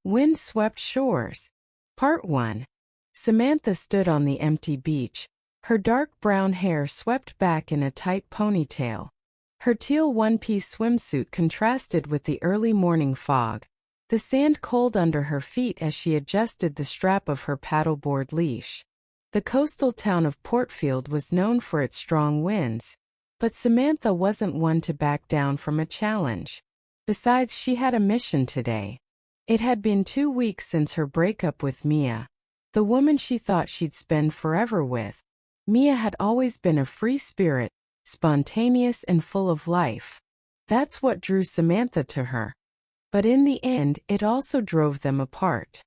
Wind-swept shores. Part 1. Samantha stood on the empty beach, her dark brown hair swept back in a tight ponytail. Her teal one-piece swimsuit contrasted with the early morning fog, the sand cold under her feet as she adjusted the strap of her paddleboard leash. The coastal town of Portfield was known for its strong winds, but Samantha wasn't one to back down from a challenge. Besides, she had a mission today. It had been 2 weeks since her breakup with Mia, the woman she thought she'd spend forever with. Mia had always been a free spirit, spontaneous and full of life. That's what drew Samantha to her. But in the end, it also drove them apart.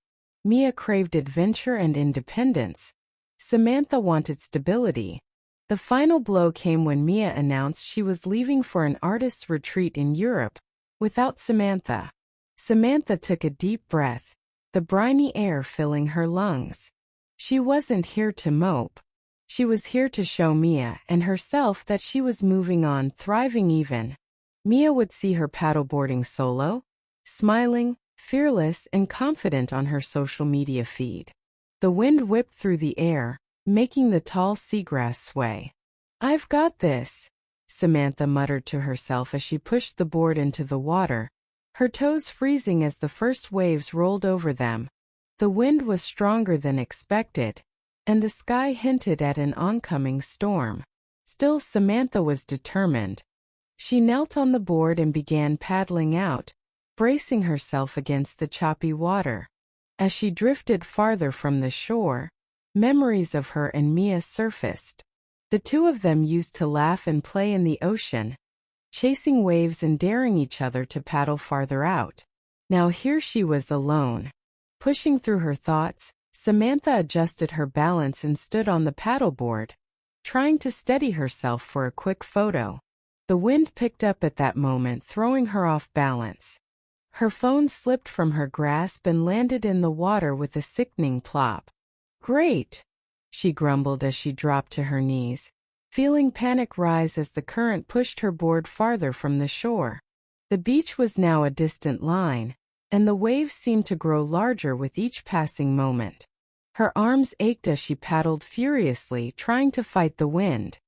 Mia craved adventure and independence. Samantha wanted stability. The final blow came when Mia announced she was leaving for an artist's retreat in Europe, without Samantha. Samantha took a deep breath, the briny air filling her lungs. She wasn't here to mope. She was here to show Mia and herself that she was moving on, thriving even. Mia would see her paddleboarding solo, smiling, fearless and confident on her social media feed. The wind whipped through the air, making the tall seagrass sway. "I've got this," Samantha muttered to herself as she pushed the board into the water, her toes freezing as the first waves rolled over them. The wind was stronger than expected, and the sky hinted at an oncoming storm. Still, Samantha was determined. She knelt on the board and began paddling out, bracing herself against the choppy water. As she drifted farther from the shore, memories of her and Mia surfaced. The two of them used to laugh and play in the ocean, chasing waves and daring each other to paddle farther out. Now here she was alone. Pushing through her thoughts, Samantha adjusted her balance and stood on the paddleboard, trying to steady herself for a quick photo. The wind picked up at that moment, throwing her off balance. Her phone slipped from her grasp and landed in the water with a sickening plop. "Great," she grumbled as she dropped to her knees, feeling panic rise as the current pushed her board farther from the shore. The beach was now a distant line, and the waves seemed to grow larger with each passing moment. Her arms ached as she paddled furiously, trying to fight the wind.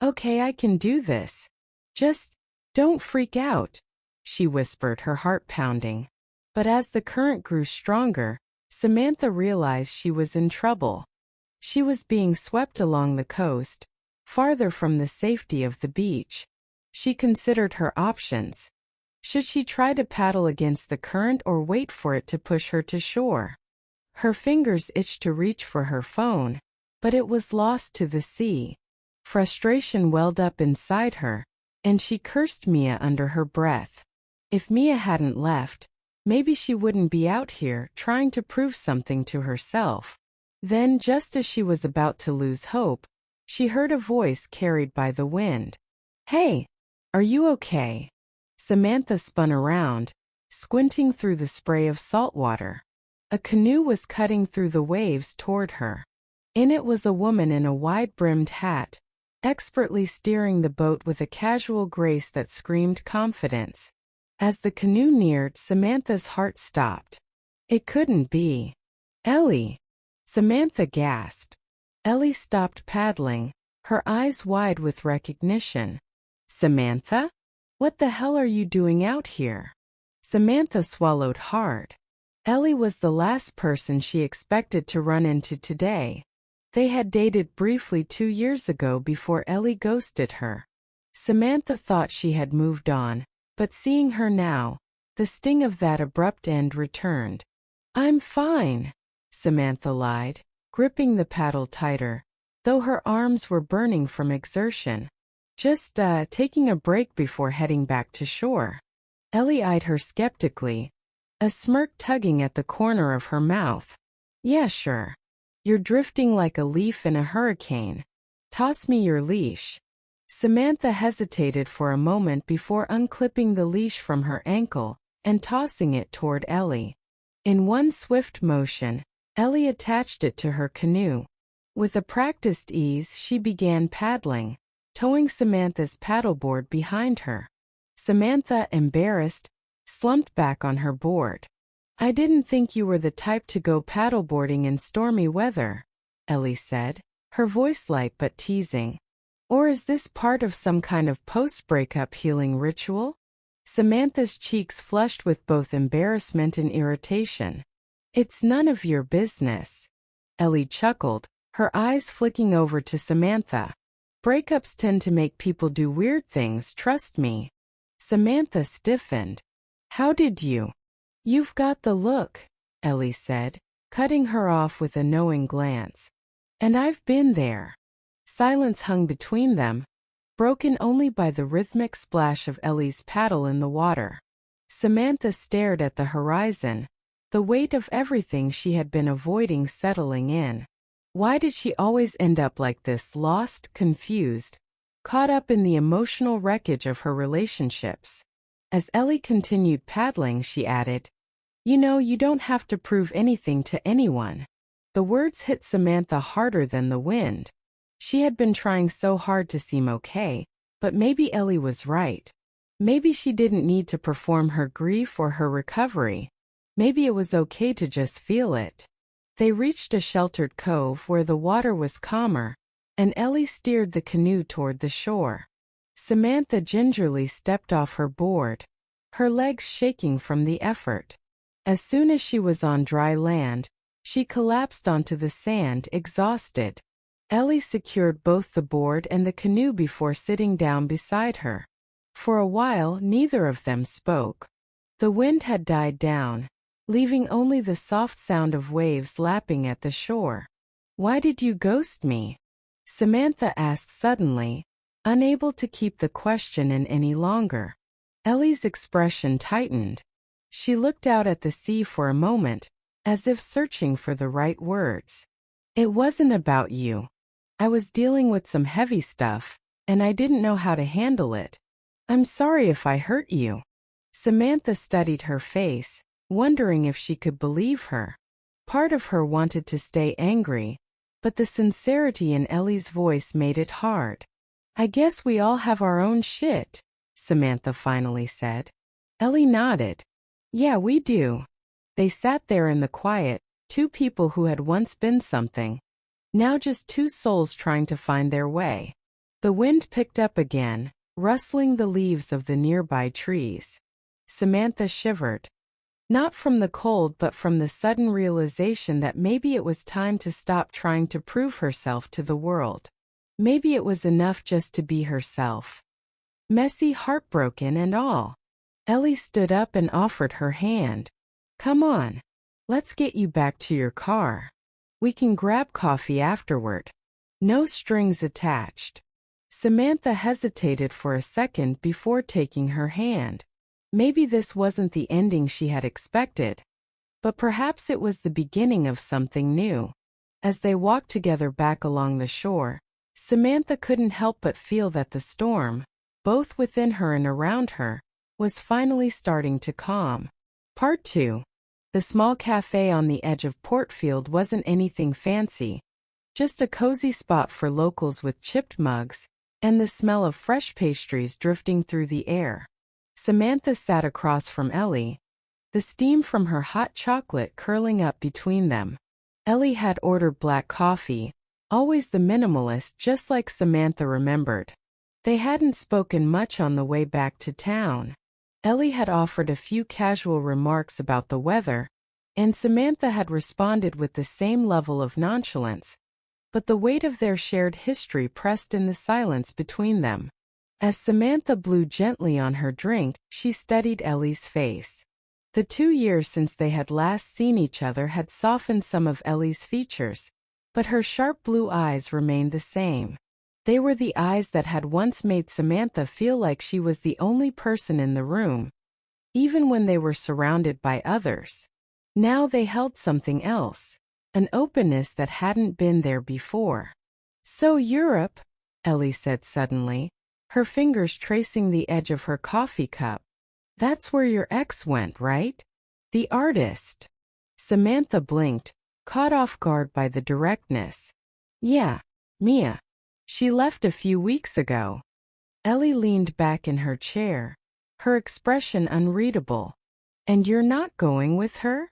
"Okay, I can do this. Just don't freak out," she whispered, her heart pounding. But as the current grew stronger, Samantha realized she was in trouble. She was being swept along the coast, farther from the safety of the beach. She considered her options. Should she try to paddle against the current or wait for it to push her to shore? Her fingers itched to reach for her phone, but it was lost to the sea. Frustration welled up inside her, and she cursed Mia under her breath. If Mia hadn't left, maybe she wouldn't be out here trying to prove something to herself. Then, just as she was about to lose hope, she heard a voice carried by the wind. "Hey, are you okay?" Samantha spun around, squinting through the spray of salt water. A canoe was cutting through the waves toward her. In it was a woman in a wide-brimmed hat, expertly steering the boat with a casual grace that screamed confidence. As the canoe neared, Samantha's heart stopped. It couldn't be Ellie. Samantha gasped. Ellie stopped paddling, her eyes wide with recognition. "Samantha? What the hell are you doing out here?" Samantha swallowed hard. Ellie was the last person she expected to run into today. They had dated briefly 2 years ago before Ellie ghosted her. Samantha thought she had moved on, but seeing her now, the sting of that abrupt end returned. "I'm fine," Samantha lied, gripping the paddle tighter, though her arms were burning from exertion. Just taking a break before heading back to shore." Ellie eyed her skeptically, a smirk tugging at the corner of her mouth. "Yeah, sure. You're drifting like a leaf in a hurricane. Toss me your leash." Samantha hesitated for a moment before unclipping the leash from her ankle and tossing it toward Ellie. In one swift motion, Ellie attached it to her canoe. With a practiced ease, she began paddling, towing Samantha's paddleboard behind her. Samantha, embarrassed, slumped back on her board. I didn't think you were the type to go paddleboarding in stormy weather, Ellie said, her voice light but teasing. Or is this part of some kind of post-breakup healing ritual? Samantha's cheeks flushed with both embarrassment and irritation. It's none of your business. Ellie chuckled, her eyes flicking over to Samantha. Breakups tend to make people do weird things, trust me. Samantha stiffened. How did you? You've got the look, Ellie said, cutting her off with a knowing glance. And I've been there. Silence hung between them, broken only by the rhythmic splash of Ellie's paddle in the water. Samantha stared at the horizon, the weight of everything she had been avoiding settling in. Why did she always end up like this, lost, confused, caught up in the emotional wreckage of her relationships? As Ellie continued paddling, she added, You know, you don't have to prove anything to anyone. The words hit Samantha harder than the wind. She had been trying so hard to seem okay, but maybe Ellie was right. Maybe she didn't need to perform her grief or her recovery. Maybe it was okay to just feel it. They reached a sheltered cove where the water was calmer, and Ellie steered the canoe toward the shore. Samantha gingerly stepped off her board, her legs shaking from the effort. As soon as she was on dry land, she collapsed onto the sand, exhausted. Ellie secured both the board and the canoe before sitting down beside her. For a while, neither of them spoke. The wind had died down, leaving only the soft sound of waves lapping at the shore. Why did you ghost me? Samantha asked suddenly, unable to keep the question in any longer. Ellie's expression tightened. She looked out at the sea for a moment, as if searching for the right words. It wasn't about you. I was dealing with some heavy stuff, and I didn't know how to handle it. I'm sorry if I hurt you. Samantha studied her face, wondering if she could believe her. Part of her wanted to stay angry, but the sincerity in Ellie's voice made it hard. I guess we all have our own shit, Samantha finally said. Ellie nodded. Yeah, we do. They sat there in the quiet, two people who had once been something. Now just two souls trying to find their way. The wind picked up again, rustling the leaves of the nearby trees. Samantha shivered. Not from the cold but from the sudden realization that maybe it was time to stop trying to prove herself to the world. Maybe it was enough just to be herself. Messy, heartbroken and all. Ellie stood up and offered her hand. Come on. Let's get you back to your car. We can grab coffee afterward. No strings attached. Samantha hesitated for a second before taking her hand. Maybe this wasn't the ending she had expected, but perhaps it was the beginning of something new. As they walked together back along the shore, Samantha couldn't help but feel that the storm, both within her and around her, was finally starting to calm. Part 2. The small cafe on the edge of Portfield wasn't anything fancy, just a cozy spot for locals with chipped mugs and the smell of fresh pastries drifting through the air. Samantha sat across from Ellie, the steam from her hot chocolate curling up between them. Ellie had ordered black coffee, always the minimalist, just like Samantha remembered. They hadn't spoken much on the way back to town. Ellie had offered a few casual remarks about the weather, and Samantha had responded with the same level of nonchalance, but the weight of their shared history pressed in the silence between them. As Samantha blew gently on her drink, she studied Ellie's face. The 2 years since they had last seen each other had softened some of Ellie's features, but her sharp blue eyes remained the same. They were the eyes that had once made Samantha feel like she was the only person in the room, even when they were surrounded by others. Now they held something else, an openness that hadn't been there before. So Europe, Ellie said suddenly, her fingers tracing the edge of her coffee cup. That's where your ex went, right? The artist. Samantha blinked, caught off guard by the directness. Yeah, Mia. She left a few weeks ago. Ellie leaned back in her chair, her expression unreadable. And you're not going with her?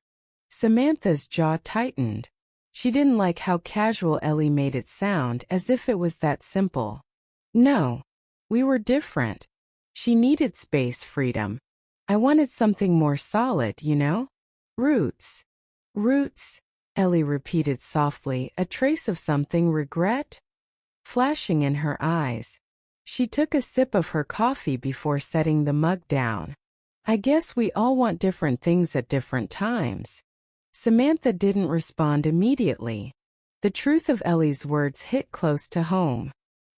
Samantha's jaw tightened. She didn't like how casual Ellie made it sound, as if it was that simple. No. We were different. She needed space, freedom. I wanted something more solid, you know? Roots. Roots, Ellie repeated softly, a trace of something, regret, flashing in her eyes. She took a sip of her coffee before setting the mug down. I guess we all want different things at different times. Samantha didn't respond immediately. The truth of Ellie's words hit close to home.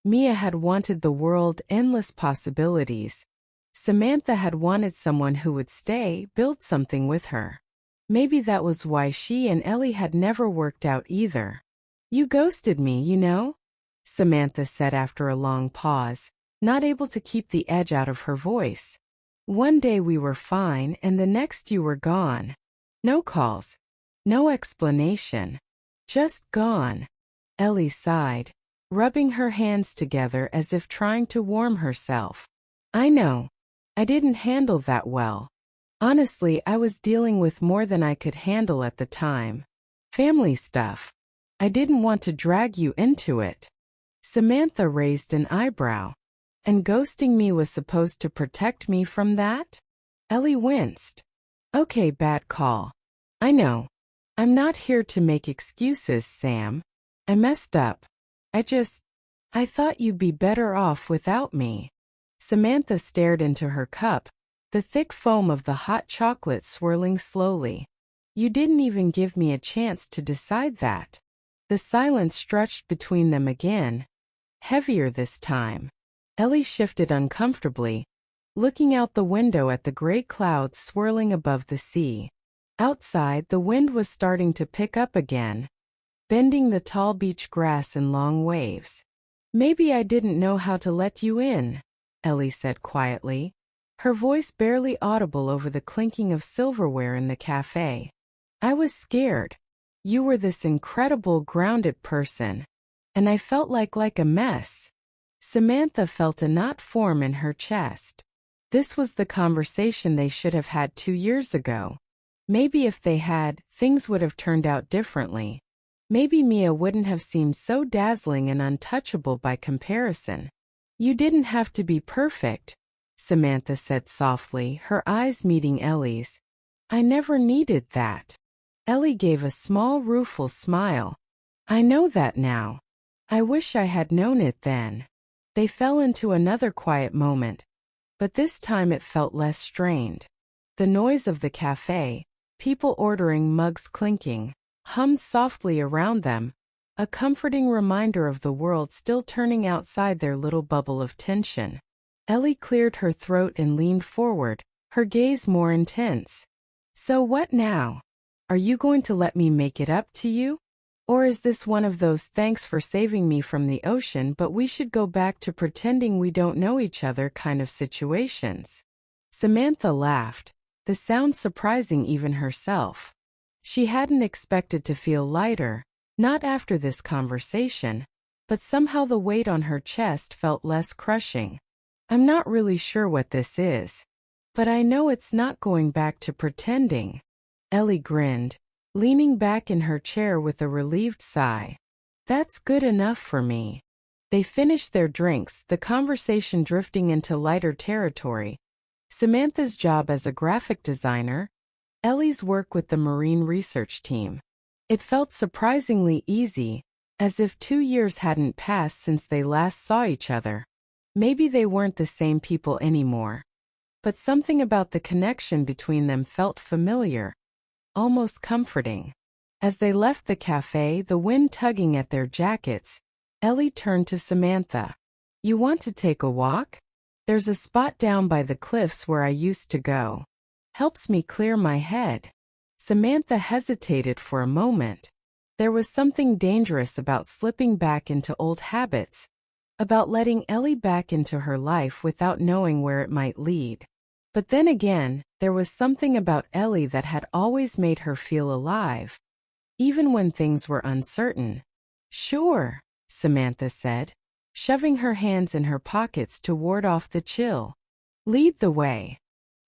Mia had wanted the world, endless possibilities. Samantha had wanted someone who would stay, build something with her. Maybe that was why she and Ellie had never worked out either. You ghosted me, you know? Samantha said after a long pause, not able to keep the edge out of her voice. One day we were fine and the next you were gone. No calls. No explanation. Just gone. Ellie sighed, rubbing her hands together as if trying to warm herself. I know. I didn't handle that well. Honestly, I was dealing with more than I could handle at the time. Family stuff. I didn't want to drag you into it. Samantha raised an eyebrow. And ghosting me was supposed to protect me from that? Ellie winced. Okay, bad call. I know. I'm not here to make excuses, Sam. I messed up. I thought you'd be better off without me. Samantha stared into her cup, the thick foam of the hot chocolate swirling slowly. You didn't even give me a chance to decide that. The silence stretched between them again, heavier this time. Ellie shifted uncomfortably, looking out the window at the gray clouds swirling above the sea. Outside, the wind was starting to pick up again, bending the tall beach grass in long waves. Maybe I didn't know how to let you in, Ellie said quietly, her voice barely audible over the clinking of silverware in the cafe. I was scared. You were this incredible, grounded person, and I felt like a mess. Samantha felt a knot form in her chest. This was the conversation they should have had 2 years ago. Maybe if they had, things would have turned out differently. Maybe Mia wouldn't have seemed so dazzling and untouchable by comparison. You didn't have to be perfect, Samantha said softly, her eyes meeting Ellie's. I never needed that. Ellie gave a small, rueful smile. I know that now. I wish I had known it then. They fell into another quiet moment, but this time it felt less strained. The noise of the cafe, people ordering, mugs clinking, hummed softly around them, a comforting reminder of the world still turning outside their little bubble of tension. Ellie cleared her throat and leaned forward, her gaze more intense. So what now? Are you going to let me make it up to you? Or is this one of those thanks for saving me from the ocean but we should go back to pretending we don't know each other kind of situations? Samantha laughed, the sound surprising even herself. She hadn't expected to feel lighter, not after this conversation, but somehow the weight on her chest felt less crushing. I'm not really sure what this is, but I know it's not going back to pretending. Ellie grinned, leaning back in her chair with a relieved sigh. That's good enough for me. They finished their drinks, the conversation drifting into lighter territory. Samantha's job as a graphic designer, Ellie's work with the marine research team. It felt surprisingly easy, as if 2 years hadn't passed since they last saw each other. Maybe they weren't the same people anymore, but something about the connection between them felt familiar, almost comforting. As they left the cafe, the wind tugging at their jackets, Ellie turned to Samantha. You want to take a walk? There's a spot down by the cliffs where I used to go. Helps me clear my head. Samantha hesitated for a moment. There was something dangerous about slipping back into old habits, about letting Ellie back into her life without knowing where it might lead. But then again, there was something about Ellie that had always made her feel alive, even when things were uncertain. Sure, Samantha said, shoving her hands in her pockets to ward off the chill. Lead the way.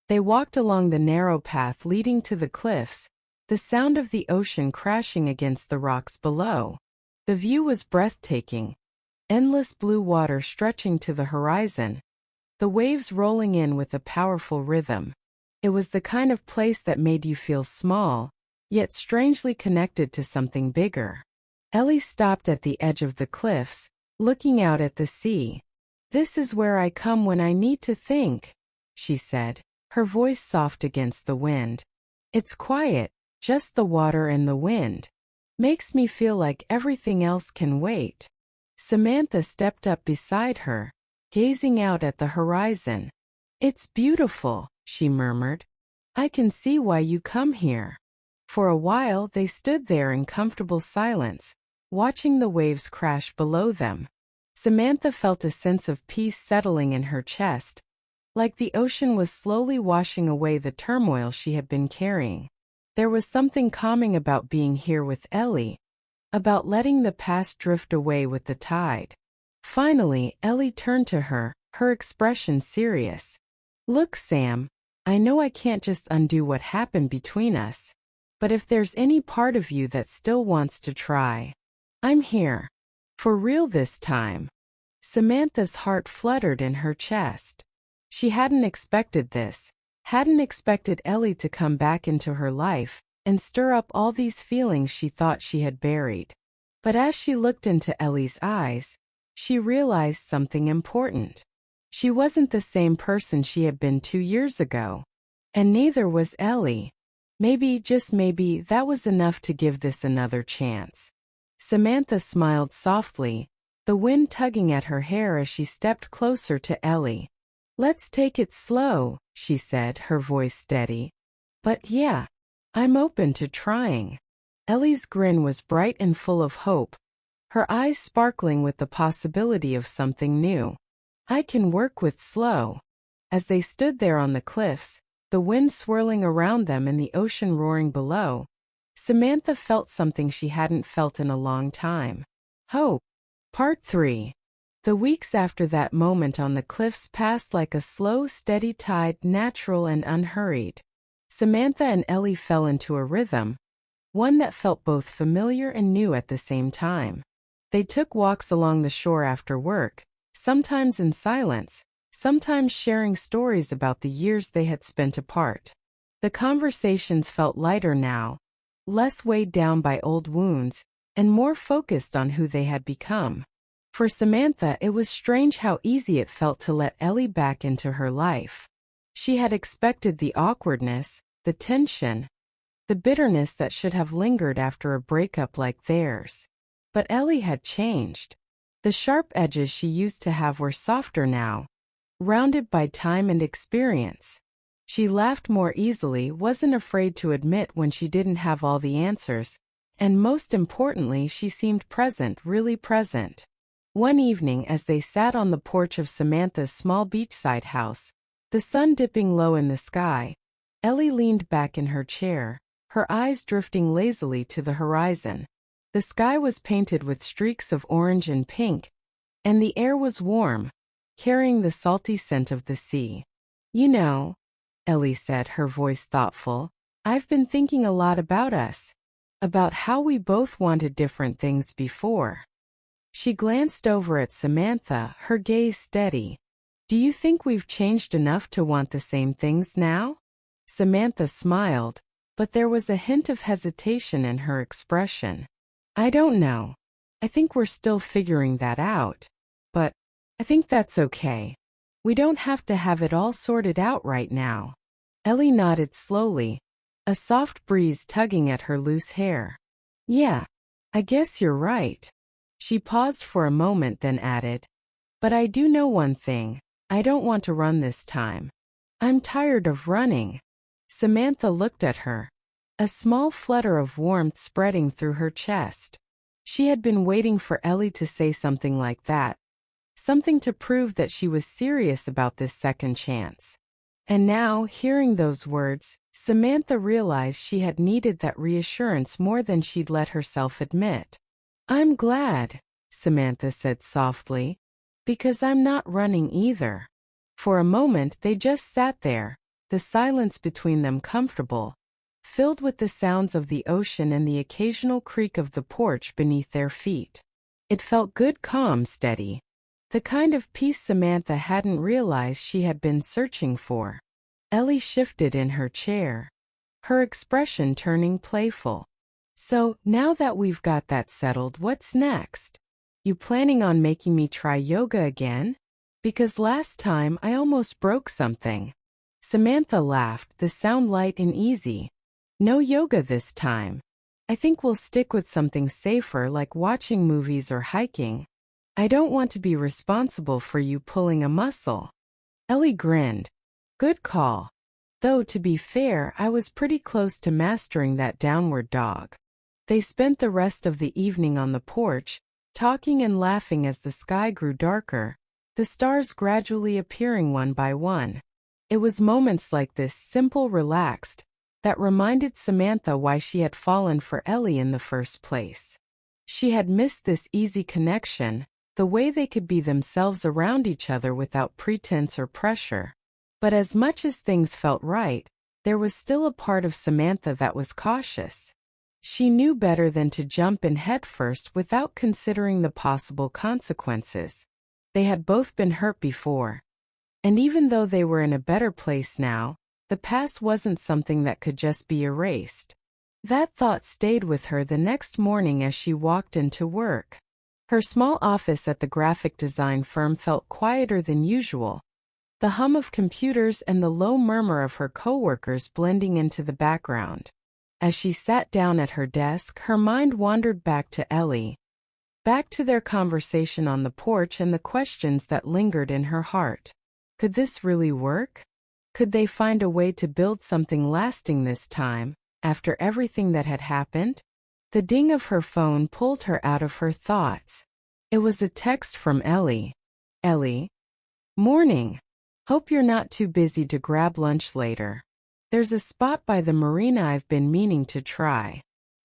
They walked along the narrow path leading to the cliffs, the sound of the ocean crashing against the rocks below. The view was breathtaking, endless blue water stretching to the horizon, the waves rolling in with a powerful rhythm. It was the kind of place that made you feel small, yet strangely connected to something bigger. Ellie stopped at the edge of the cliffs, looking out at the sea. "This is where I come when I need to think," she said, her voice soft against the wind. "It's quiet, just the water and the wind. Makes me feel like everything else can wait." Samantha stepped up beside her, gazing out at the horizon. "It's beautiful," she murmured. "I can see why you come here." For a while they stood there in comfortable silence, watching the waves crash below them. Samantha felt a sense of peace settling in her chest, like the ocean was slowly washing away the turmoil she had been carrying. There was something calming about being here with Ellie, about letting the past drift away with the tide. Finally, Ellie turned to her, her expression serious. "Look, Sam, I know I can't just undo what happened between us. But if there's any part of you that still wants to try, I'm here. For real this time." Samantha's heart fluttered in her chest. She hadn't expected this, hadn't expected Ellie to come back into her life and stir up all these feelings she thought she had buried. But as she looked into Ellie's eyes, she realized something important. She wasn't the same person she had been 2 years ago. And neither was Ellie. Maybe, just maybe, that was enough to give this another chance. Samantha smiled softly, the wind tugging at her hair as she stepped closer to Ellie. "Let's take it slow," she said, her voice steady. "But yeah, I'm open to trying." Ellie's grin was bright and full of hope, her eyes sparkling with the possibility of something new. "I can work with slow." As they stood there on the cliffs, the wind swirling around them and the ocean roaring below, Samantha felt something she hadn't felt in a long time. Hope. Part 3. The weeks after that moment on the cliffs passed like a slow, steady tide, natural and unhurried. Samantha and Ellie fell into a rhythm, one that felt both familiar and new at the same time. They took walks along the shore after work, sometimes in silence, sometimes sharing stories about the years they had spent apart. The conversations felt lighter now, less weighed down by old wounds, and more focused on who they had become. For Samantha, it was strange how easy it felt to let Ellie back into her life. She had expected the awkwardness, the tension, the bitterness that should have lingered after a breakup like theirs. But Ellie had changed. The sharp edges she used to have were softer now, rounded by time and experience. She laughed more easily, wasn't afraid to admit when she didn't have all the answers, and most importantly, she seemed present, really present. One evening, as they sat on the porch of Samantha's small beachside house, the sun dipping low in the sky, Ellie leaned back in her chair, her eyes drifting lazily to the horizon. The sky was painted with streaks of orange and pink, and the air was warm, carrying the salty scent of the sea. "You know," Ellie said, her voice thoughtful, "I've been thinking a lot about us, about how we both wanted different things before." She glanced over at Samantha, her gaze steady. "Do you think we've changed enough to want the same things now?" Samantha smiled, but there was a hint of hesitation in her expression. "I don't know. I think we're still figuring that out. But I think that's okay. We don't have to have it all sorted out right now." Ellie nodded slowly, a soft breeze tugging at her loose hair. "Yeah, I guess you're right." She paused for a moment, then added, "But I do know one thing. I don't want to run this time. I'm tired of running." Samantha looked at her, a small flutter of warmth spreading through her chest. She had been waiting for Ellie to say something like that, something to prove that she was serious about this second chance. And now, hearing those words, Samantha realized she had needed that reassurance more than she'd let herself admit. "I'm glad," Samantha said softly, "because I'm not running either." For a moment they just sat there, the silence between them comfortable, filled with the sounds of the ocean and the occasional creak of the porch beneath their feet. It felt good, calm, steady. The kind of peace Samantha hadn't realized she had been searching for. Ellie shifted in her chair, her expression turning playful. "So, now that we've got that settled, what's next? You planning on making me try yoga again? Because last time I almost broke something." Samantha laughed, the sound light and easy. "No yoga this time. I think we'll stick with something safer like watching movies or hiking. I don't want to be responsible for you pulling a muscle." Ellie grinned. "Good call. Though to be fair, I was pretty close to mastering that downward dog." They spent the rest of the evening on the porch, talking and laughing as the sky grew darker, the stars gradually appearing one by one. It was moments like this, simple, relaxed, that reminded Samantha why she had fallen for Ellie in the first place. She had missed this easy connection, the way they could be themselves around each other without pretense or pressure. But as much as things felt right, there was still a part of Samantha that was cautious. She knew better than to jump in headfirst without considering the possible consequences. They had both been hurt before. And even though they were in a better place now, the past wasn't something that could just be erased. That thought stayed with her the next morning as she walked into work. Her small office at the graphic design firm felt quieter than usual, the hum of computers and the low murmur of her coworkers blending into the background. As she sat down at her desk, her mind wandered back to Ellie, back to their conversation on the porch and the questions that lingered in her heart. Could this really work? Could they find a way to build something lasting this time, after everything that had happened? The ding of her phone pulled her out of her thoughts. It was a text from Ellie. "Ellie. Morning. Hope you're not too busy to grab lunch later. There's a spot by the marina I've been meaning to try.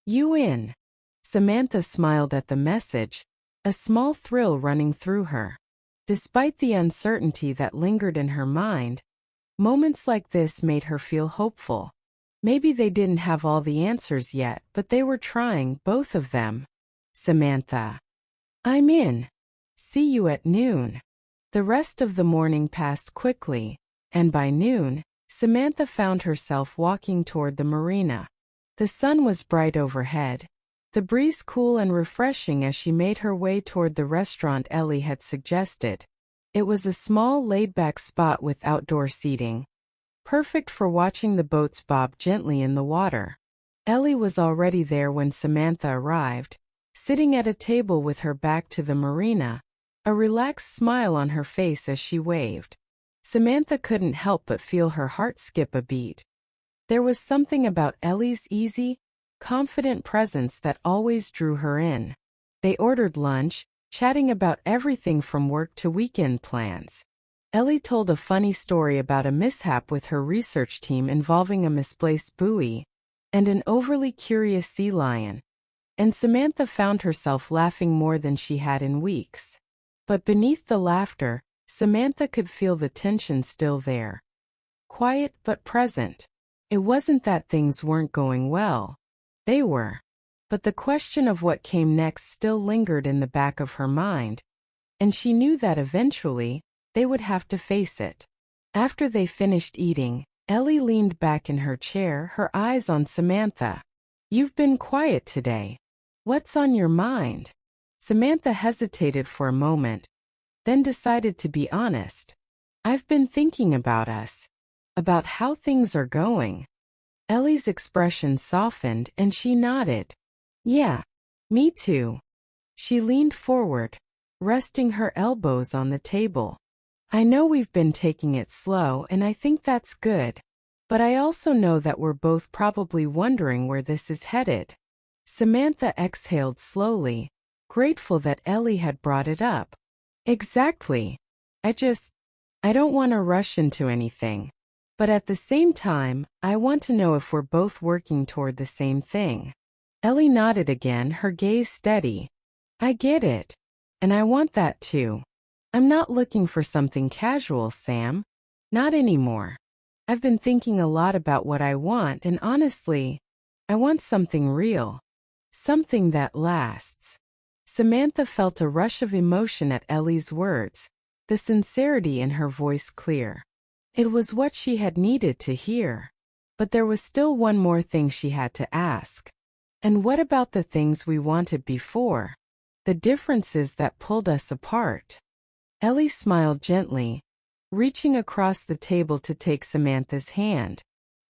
You in?" Samantha smiled at the message, a small thrill running through her. Despite the uncertainty that lingered in her mind, moments like this made her feel hopeful. Maybe they didn't have all the answers yet, but they were trying, both of them. "Samantha. I'm in. See you at noon." The rest of the morning passed quickly, and by noon, Samantha found herself walking toward the marina. The sun was bright overhead, the breeze cool and refreshing as she made her way toward the restaurant Ellie had suggested. It was a small, laid-back spot with outdoor seating, perfect for watching the boats bob gently in the water. Ellie was already there when Samantha arrived, sitting at a table with her back to the marina, a relaxed smile on her face as she waved. Samantha couldn't help but feel her heart skip a beat. There was something about Ellie's easy, confident presence that always drew her in. They ordered lunch, chatting about everything from work to weekend plans. Ellie told a funny story about a mishap with her research team involving a misplaced buoy and an overly curious sea lion, and Samantha found herself laughing more than she had in weeks. But beneath the laughter, Samantha could feel the tension still there. Quiet but present. It wasn't that things weren't going well. They were. But the question of what came next still lingered in the back of her mind, and she knew that eventually, they would have to face it. After they finished eating, Ellie leaned back in her chair, her eyes on Samantha. "You've been quiet today. What's on your mind?" Samantha hesitated for a moment, then decided to be honest. "I've been thinking about us. About how things are going." Ellie's expression softened and she nodded. "Yeah, me too." She leaned forward, resting her elbows on the table. "I know we've been taking it slow and I think that's good. But I also know that we're both probably wondering where this is headed." Samantha exhaled slowly, grateful that Ellie had brought it up. "Exactly. I don't want to rush into anything. But at the same time, I want to know if we're both working toward the same thing." Ellie nodded again, her gaze steady. "I get it. And I want that too. I'm not looking for something casual, Sam. Not anymore." I've been thinking a lot about what I want, and honestly, I want something real. Something that lasts. Samantha felt a rush of emotion at Ellie's words, the sincerity in her voice clear. It was what she had needed to hear. But there was still one more thing she had to ask. And what about the things we wanted before? The differences that pulled us apart? Ellie smiled gently, reaching across the table to take Samantha's hand.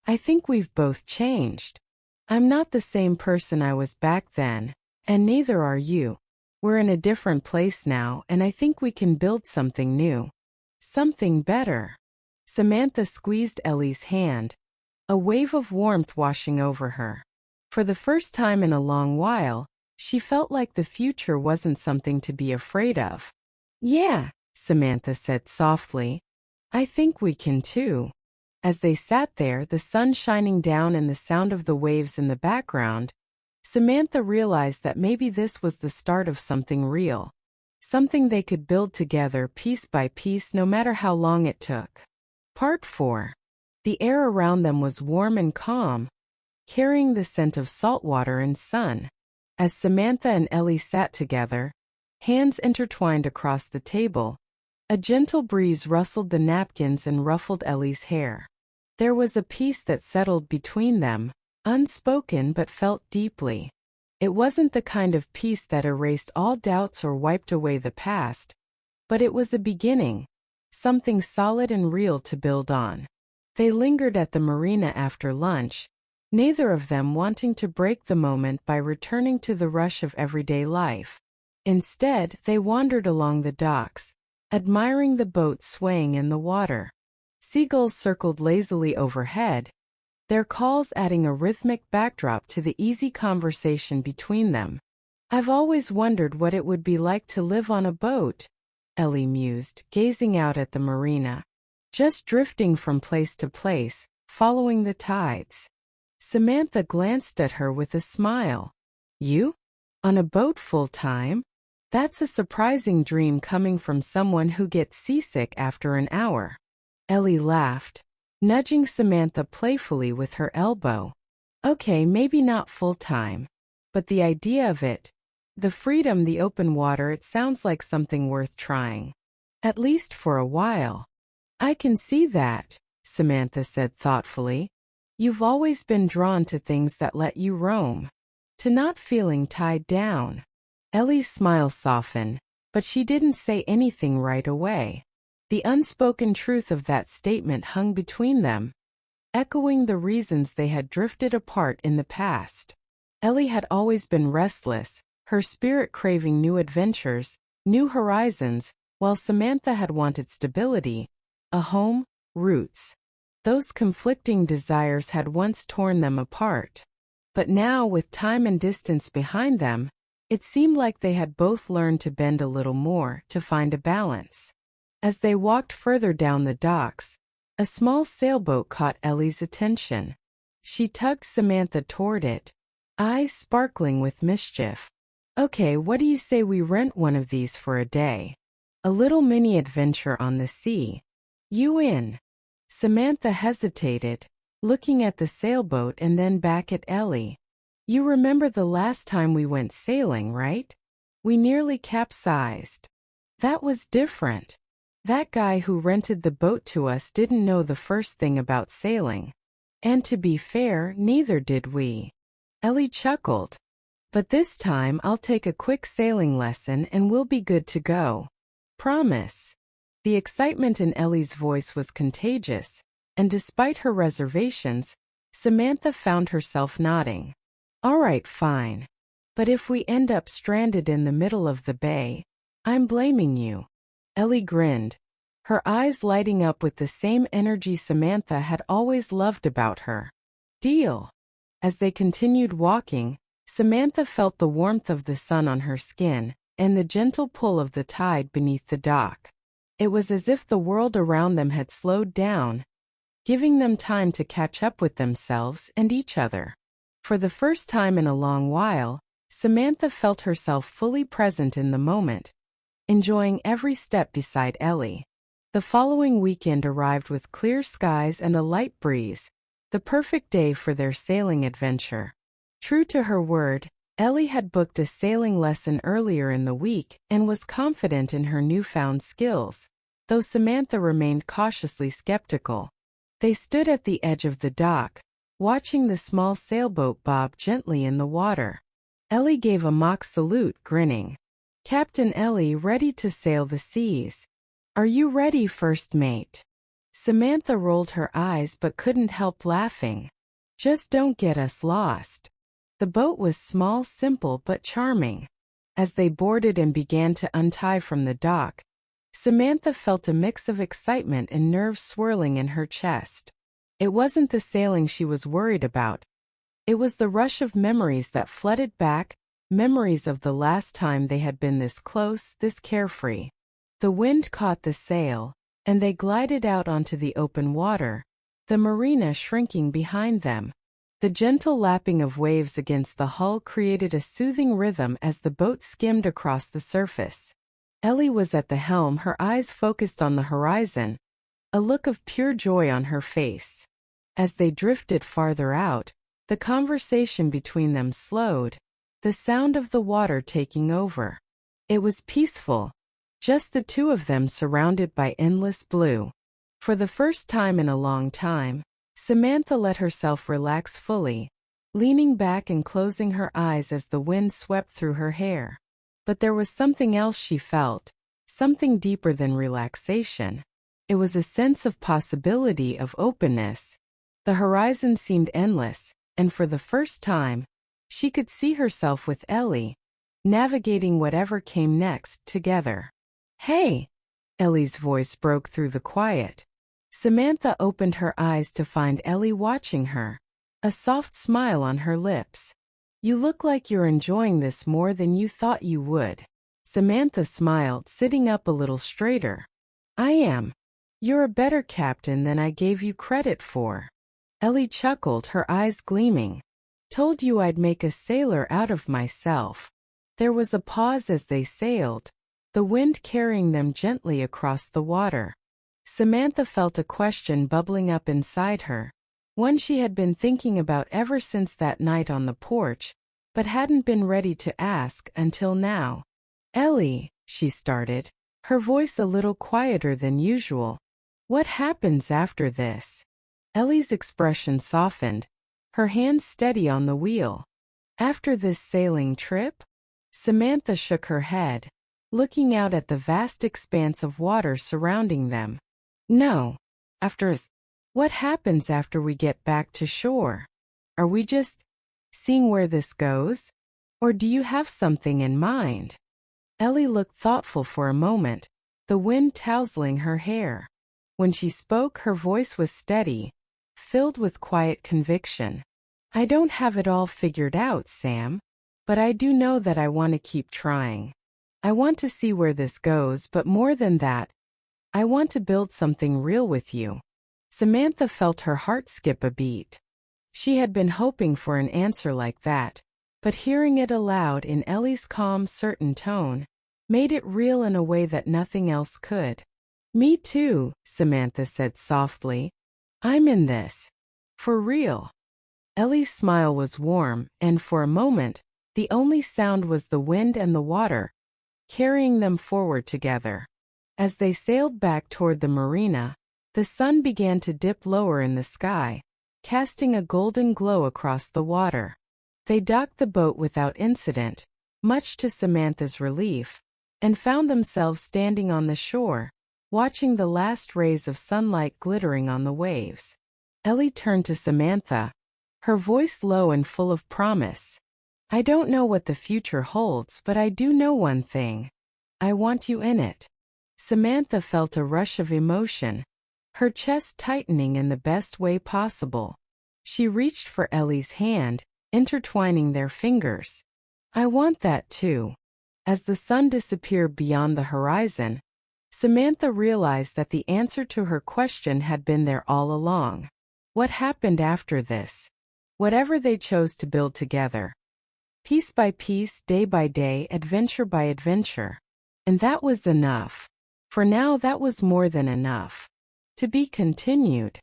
I think we've both changed. I'm not the same person I was back then, and neither are you. We're in a different place now, and I think we can build something new. Something better. Samantha squeezed Ellie's hand, a wave of warmth washing over her. For the first time in a long while, she felt like the future wasn't something to be afraid of. Yeah, Samantha said softly. I think we can too. As they sat there, the sun shining down and the sound of the waves in the background, Samantha realized that maybe this was the start of something real. Something they could build together piece by piece no matter how long it took. Part 4. The air around them was warm and calm, carrying the scent of salt water and sun. As Samantha and Ellie sat together, hands intertwined across the table, a gentle breeze rustled the napkins and ruffled Ellie's hair. There was a peace that settled between them, unspoken but felt deeply. It wasn't the kind of peace that erased all doubts or wiped away the past, but it was a beginning, something solid and real to build on. They lingered at the marina after lunch, neither of them wanting to break the moment by returning to the rush of everyday life. Instead, they wandered along the docks, admiring the boats swaying in the water. Seagulls circled lazily overhead, their calls adding a rhythmic backdrop to the easy conversation between them. I've always wondered what it would be like to live on a boat, Ellie mused, gazing out at the marina. Just drifting from place to place, following the tides. Samantha glanced at her with a smile. You? On a boat full time? That's a surprising dream coming from someone who gets seasick after an hour. Ellie laughed, nudging Samantha playfully with her elbow. Okay, maybe not full time. But the idea of it, the freedom, the open water, it sounds like something worth trying. At least for a while. I can see that, Samantha said thoughtfully. You've always been drawn to things that let you roam. To not feeling tied down. Ellie's smile softened, but she didn't say anything right away. The unspoken truth of that statement hung between them, echoing the reasons they had drifted apart in the past. Ellie had always been restless, her spirit craving new adventures, new horizons, while Samantha had wanted stability, a home, roots. Those conflicting desires had once torn them apart. But now, with time and distance behind them, it seemed like they had both learned to bend a little more to find a balance. As they walked further down the docks, a small sailboat caught Ellie's attention. She tugged Samantha toward it, eyes sparkling with mischief. Okay, what do you say we rent one of these for a day? A little mini adventure on the sea. You in? Samantha hesitated, looking at the sailboat and then back at Ellie. You remember the last time we went sailing, right? We nearly capsized. That was different. That guy who rented the boat to us didn't know the first thing about sailing. And to be fair, neither did we. Ellie chuckled. But this time I'll take a quick sailing lesson and we'll be good to go. Promise. The excitement in Ellie's voice was contagious, and despite her reservations, Samantha found herself nodding. All right, fine. But if we end up stranded in the middle of the bay, I'm blaming you. Ellie grinned, her eyes lighting up with the same energy Samantha had always loved about her. Deal. As they continued walking, Samantha felt the warmth of the sun on her skin and the gentle pull of the tide beneath the dock. It was as if the world around them had slowed down, giving them time to catch up with themselves and each other. For the first time in a long while, Samantha felt herself fully present in the moment, enjoying every step beside Ellie. The following weekend arrived with clear skies and a light breeze, the perfect day for their sailing adventure. True to her word, Ellie had booked a sailing lesson earlier in the week and was confident in her newfound skills, though Samantha remained cautiously skeptical. They stood at the edge of the dock, watching the small sailboat bob gently in the water. Ellie gave a mock salute, grinning. "Captain Ellie, ready to sail the seas. Are you ready, first mate?" Samantha rolled her eyes but couldn't help laughing. "Just don't get us lost." The boat was small, simple, but charming. As they boarded and began to untie from the dock, Samantha felt a mix of excitement and nerves swirling in her chest. It wasn't the sailing she was worried about. It was the rush of memories that flooded back, memories of the last time they had been this close, this carefree. The wind caught the sail, and they glided out onto the open water, the marina shrinking behind them. The gentle lapping of waves against the hull created a soothing rhythm as the boat skimmed across the surface. Ellie was at the helm, her eyes focused on the horizon, a look of pure joy on her face. As they drifted farther out, the conversation between them slowed, the sound of the water taking over. It was peaceful, just the two of them surrounded by endless blue. For the first time in a long time, Samantha let herself relax fully, leaning back and closing her eyes as the wind swept through her hair. But there was something else she felt, something deeper than relaxation. It was a sense of possibility, of openness. The horizon seemed endless, and for the first time, she could see herself with Ellie, navigating whatever came next together. "Hey!" Ellie's voice broke through the quiet. Samantha opened her eyes to find Ellie watching her, a soft smile on her lips. "You look like you're enjoying this more than you thought you would." Samantha smiled, sitting up a little straighter. "I am. You're a better captain than I gave you credit for." Ellie chuckled, her eyes gleaming. "Told you I'd make a sailor out of myself." There was a pause as they sailed, the wind carrying them gently across the water. Samantha felt a question bubbling up inside her, one she had been thinking about ever since that night on the porch, but hadn't been ready to ask until now. "Ellie," she started, her voice a little quieter than usual, "what happens after this?" Ellie's expression softened, her hands steady on the wheel. "After this sailing trip?" Samantha shook her head, looking out at the vast expanse of water surrounding them. "No. After what happens after we get back to shore? Are we just seeing where this goes? Or do you have something in mind?" Ellie looked thoughtful for a moment, the wind tousling her hair. When she spoke, her voice was steady, filled with quiet conviction. "I don't have it all figured out, Sam, but I do know that I want to keep trying. I want to see where this goes, but more than that, I want to build something real with you." Samantha felt her heart skip a beat. She had been hoping for an answer like that, but hearing it aloud in Ellie's calm, certain tone made it real in a way that nothing else could. "Me too," Samantha said softly. "I'm in this. For real." Ellie's smile was warm, and for a moment, the only sound was the wind and the water, carrying them forward together. As they sailed back toward the marina, the sun began to dip lower in the sky, casting a golden glow across the water. They docked the boat without incident, much to Samantha's relief, and found themselves standing on the shore, watching the last rays of sunlight glittering on the waves. Ellie turned to Samantha, her voice low and full of promise. "I don't know what the future holds, but I do know one thing. I want you in it." Samantha felt a rush of emotion, her chest tightening in the best way possible. She reached for Ellie's hand, intertwining their fingers. "I want that too." As the sun disappeared beyond the horizon, Samantha realized that the answer to her question had been there all along. What happened after this? Whatever they chose to build together. Piece by piece, day by day, adventure by adventure. And that was enough. For now that was more than enough. To be continued.